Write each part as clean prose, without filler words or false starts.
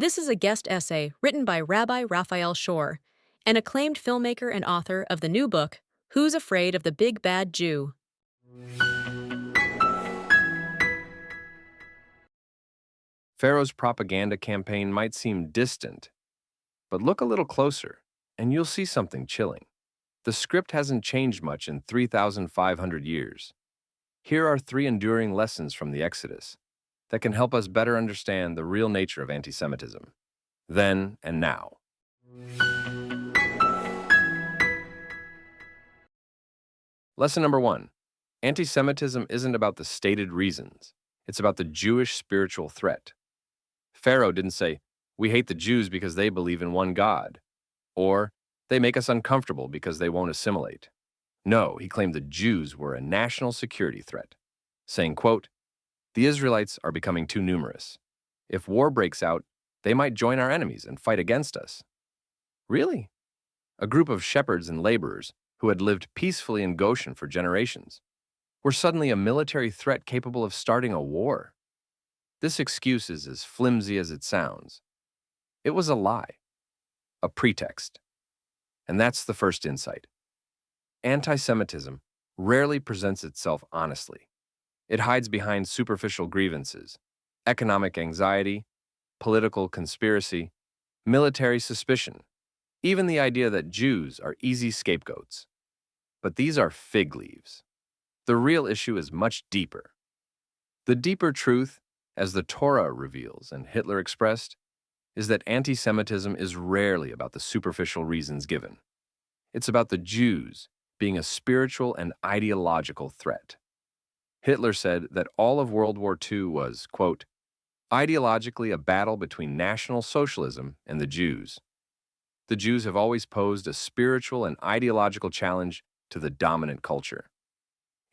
This is a guest essay written by Rabbi Raphael Shore, an acclaimed filmmaker and author of the new book, Who's Afraid of the Big Bad Jew? Pharaoh's propaganda campaign might seem distant, but look a little closer, and you'll see something chilling. The script hasn't changed much in 3,500 years. Here are three enduring lessons from the Exodus that can help us better understand the real nature of antisemitism, then and now. Lesson number one, antisemitism isn't about the stated reasons. It's about the Jewish spiritual threat. Pharaoh didn't say, "We hate the Jews because they believe in one God," or "They make us uncomfortable because they won't assimilate." No, he claimed the Jews were a national security threat, saying, quote, "The Israelites are becoming too numerous. If war breaks out, they might join our enemies and fight against us." Really? A group of shepherds and laborers who had lived peacefully in Goshen for generations were suddenly a military threat capable of starting a war. This excuse is as flimsy as it sounds. It was a lie, a pretext. And that's the first insight. Anti-Semitism rarely presents itself honestly. It hides behind superficial grievances, economic anxiety, political conspiracy, military suspicion, even the idea that Jews are easy scapegoats. But these are fig leaves. The real issue is much deeper. The deeper truth, as the Torah reveals and Hitler expressed, is that anti-Semitism is rarely about the superficial reasons given. It's about the Jews being a spiritual and ideological threat. Hitler said that all of World War II was, quote, ideologically a battle between National Socialism and the Jews. The Jews have always posed a spiritual and ideological challenge to the dominant culture.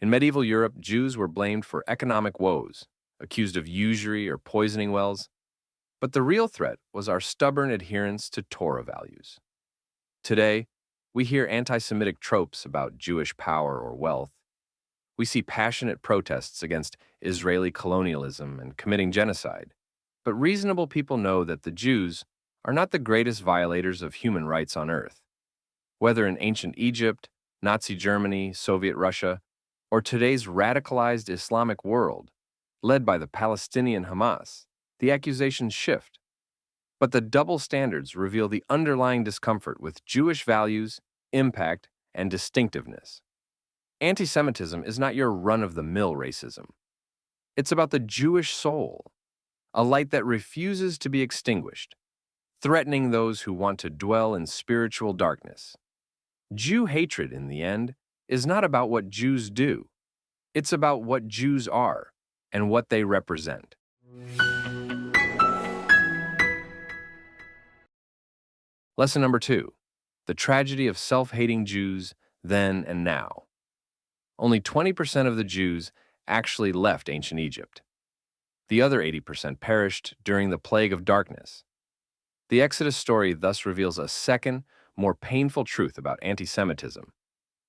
In medieval Europe, Jews were blamed for economic woes, accused of usury or poisoning wells, but the real threat was our stubborn adherence to Torah values. Today, we hear anti-Semitic tropes about Jewish power or wealth. We see passionate protests against Israeli colonialism and committing genocide, but reasonable people know that the Jews are not the greatest violators of human rights on earth. Whether in ancient Egypt, Nazi Germany, Soviet Russia, or today's radicalized Islamic world, led by the Palestinian Hamas, the accusations shift. But the double standards reveal the underlying discomfort with Jewish values, impact, and distinctiveness. Anti-Semitism is not your run-of-the-mill racism. It's about the Jewish soul, a light that refuses to be extinguished, threatening those who want to dwell in spiritual darkness. Jew hatred, in the end, is not about what Jews do. It's about what Jews are and what they represent. Lesson number two, the tragedy of self-hating Jews then and now. Only 20% of the Jews actually left ancient Egypt. The other 80% perished during the plague of darkness. The Exodus story thus reveals a second, more painful truth about anti-Semitism.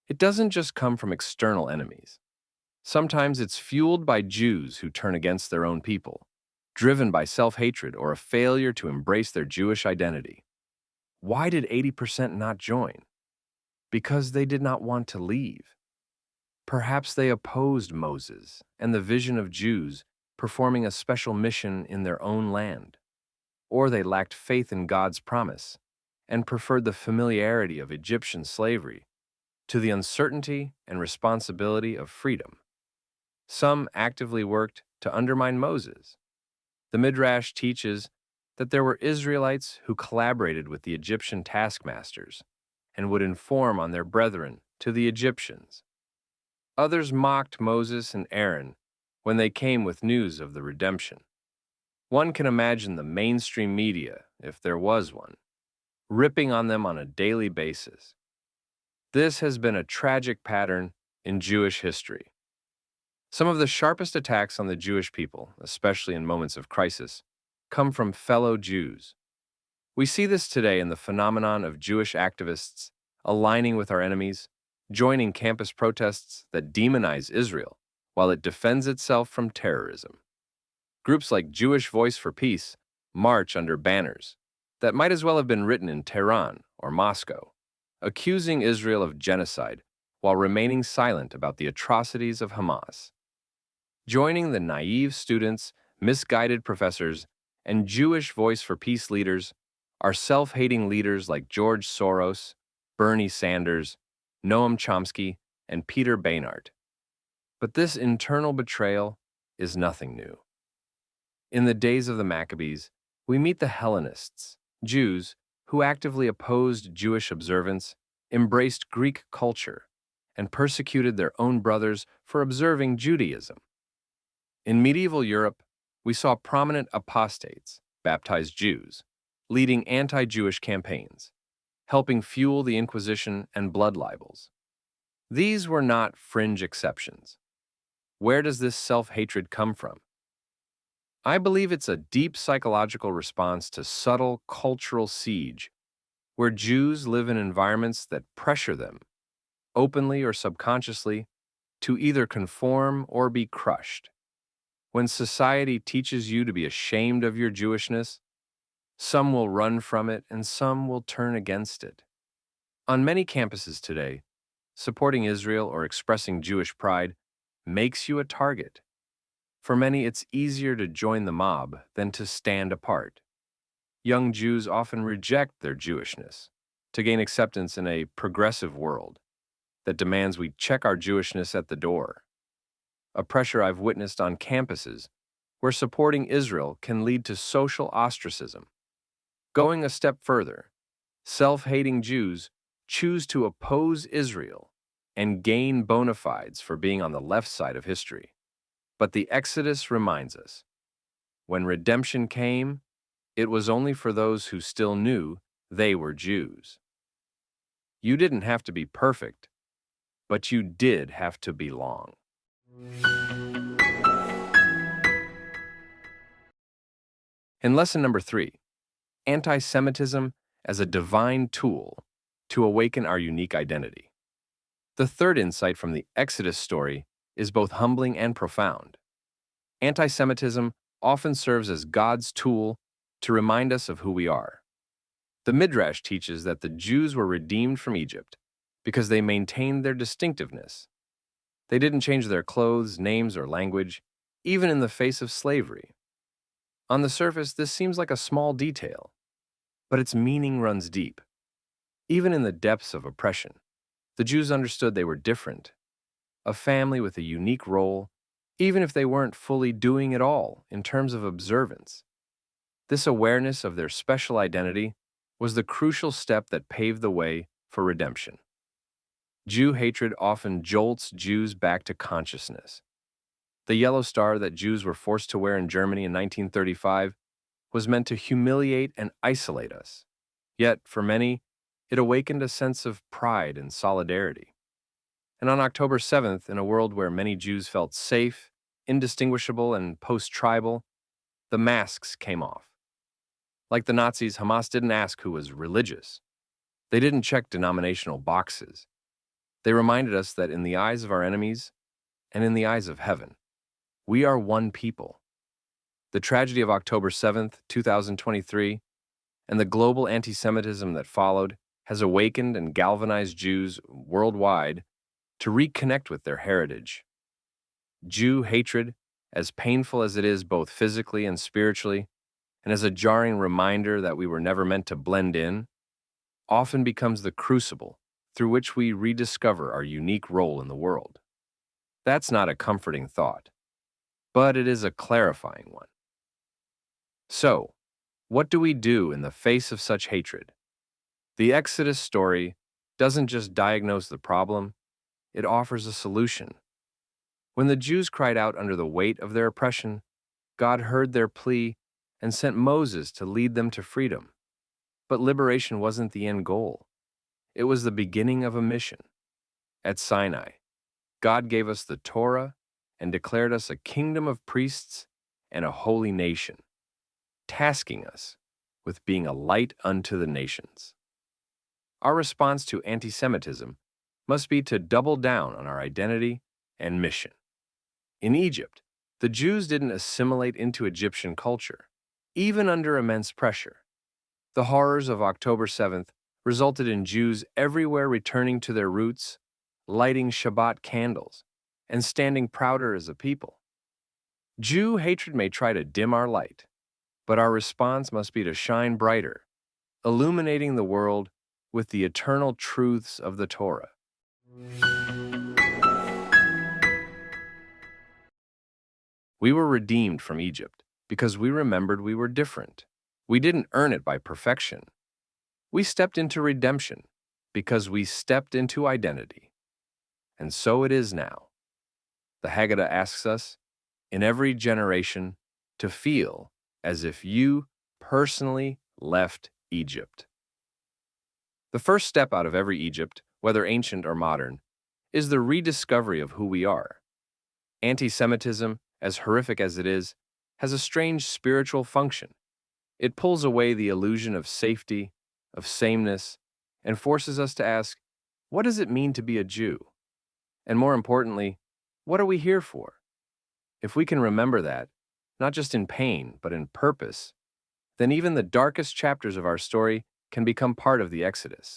It doesn't just come from external enemies. Sometimes it's fueled by Jews who turn against their own people, driven by self-hatred or a failure to embrace their Jewish identity. Why did 80% not join? Because they did not want to leave. Perhaps they opposed Moses and the vision of Jews performing a special mission in their own land. Or they lacked faith in God's promise and preferred the familiarity of Egyptian slavery to the uncertainty and responsibility of freedom. Some actively worked to undermine Moses. The Midrash teaches that there were Israelites who collaborated with the Egyptian taskmasters and would inform on their brethren to the Egyptians. Others mocked Moses and Aaron when they came with news of the redemption. One can imagine the mainstream media, if there was one, ripping on them on a daily basis. This has been a tragic pattern in Jewish history. Some of the sharpest attacks on the Jewish people, especially in moments of crisis, come from fellow Jews. We see this today in the phenomenon of Jewish activists aligning with our enemies, joining campus protests that demonize Israel while it defends itself from terrorism. Groups like Jewish Voice for Peace march under banners that might as well have been written in Tehran or Moscow, accusing Israel of genocide while remaining silent about the atrocities of Hamas. Joining the naive students, misguided professors, and Jewish Voice for Peace leaders are self-hating leaders like George Soros, Bernie Sanders, Noam Chomsky, and Peter Beinart. But this internal betrayal is nothing new. In the days of the Maccabees, we meet the Hellenists, Jews who actively opposed Jewish observance, embraced Greek culture, and persecuted their own brothers for observing Judaism. In medieval Europe, we saw prominent apostates, baptized Jews, leading anti-Jewish campaigns, helping fuel the Inquisition and blood libels. These were not fringe exceptions. Where does this self-hatred come from? I believe it's a deep psychological response to subtle cultural siege, where Jews live in environments that pressure them, openly or subconsciously, to either conform or be crushed. When society teaches you to be ashamed of your Jewishness, some will run from it and some will turn against it. On many campuses today, supporting Israel or expressing Jewish pride makes you a target. For many, it's easier to join the mob than to stand apart. Young Jews often reject their Jewishness to gain acceptance in a progressive world that demands we check our Jewishness at the door. A pressure I've witnessed on campuses where supporting Israel can lead to social ostracism. Going a step further, self-hating Jews choose to oppose Israel and gain bona fides for being on the left side of history. But the Exodus reminds us, when redemption came, it was only for those who still knew they were Jews. You didn't have to be perfect, but you did have to belong. In lesson number 3, Antisemitism as a divine tool to awaken our unique identity. The third insight from the Exodus story is both humbling and profound. Antisemitism often serves as God's tool to remind us of who we are. The Midrash teaches that the Jews were redeemed from Egypt because they maintained their distinctiveness. They didn't change their clothes, names, or language, even in the face of slavery. On the surface, this seems like a small detail, but its meaning runs deep. Even in the depths of oppression, the Jews understood they were different, a family with a unique role, even if they weren't fully doing it all in terms of observance. This awareness of their special identity was the crucial step that paved the way for redemption. Jew hatred often jolts Jews back to consciousness. The yellow star that Jews were forced to wear in Germany in 1935 was meant to humiliate and isolate us. Yet, for many, it awakened a sense of pride and solidarity. And on October 7th, in a world where many Jews felt safe, indistinguishable, and post-tribal, the masks came off. Like the Nazis, Hamas didn't ask who was religious. They didn't check denominational boxes. They reminded us that in the eyes of our enemies, and in the eyes of heaven, we are one people. The tragedy of October 7th, 2023, and the global anti-Semitism that followed has awakened and galvanized Jews worldwide to reconnect with their heritage. Jew hatred, as painful as it is both physically and spiritually, and as a jarring reminder that we were never meant to blend in, often becomes the crucible through which we rediscover our unique role in the world. That's not a comforting thought, but it is a clarifying one. So, what do we do in the face of such hatred? The Exodus story doesn't just diagnose the problem, it offers a solution. When the Jews cried out under the weight of their oppression, God heard their plea and sent Moses to lead them to freedom. But liberation wasn't the end goal. It was the beginning of a mission. At Sinai, God gave us the Torah and declared us a kingdom of priests and a holy nation, tasking us with being a light unto the nations. Our response to anti-Semitism must be to double down on our identity and mission. In Egypt, the Jews didn't assimilate into Egyptian culture. even under immense pressure. The horrors of October 7th resulted in Jews everywhere returning to their roots, lighting Shabbat candles, and standing prouder as a people. Jew hatred may try to dim our light, but our response must be to shine brighter, illuminating the world with the eternal truths of the Torah. We were redeemed from Egypt because we remembered we were different. We didn't earn it by perfection. We stepped into redemption because we stepped into identity. And so it is now. The Haggadah asks us, in every generation, to feel as if you personally left Egypt. The first step out of every Egypt, whether ancient or modern, is the rediscovery of who we are. Antisemitism, as horrific as it is, has a strange spiritual function. It pulls away the illusion of safety, of sameness, and forces us to ask, what does it mean to be a Jew? And more importantly, what are we here for? If we can remember that, not just in pain, but in purpose, then even the darkest chapters of our story can become part of the Exodus.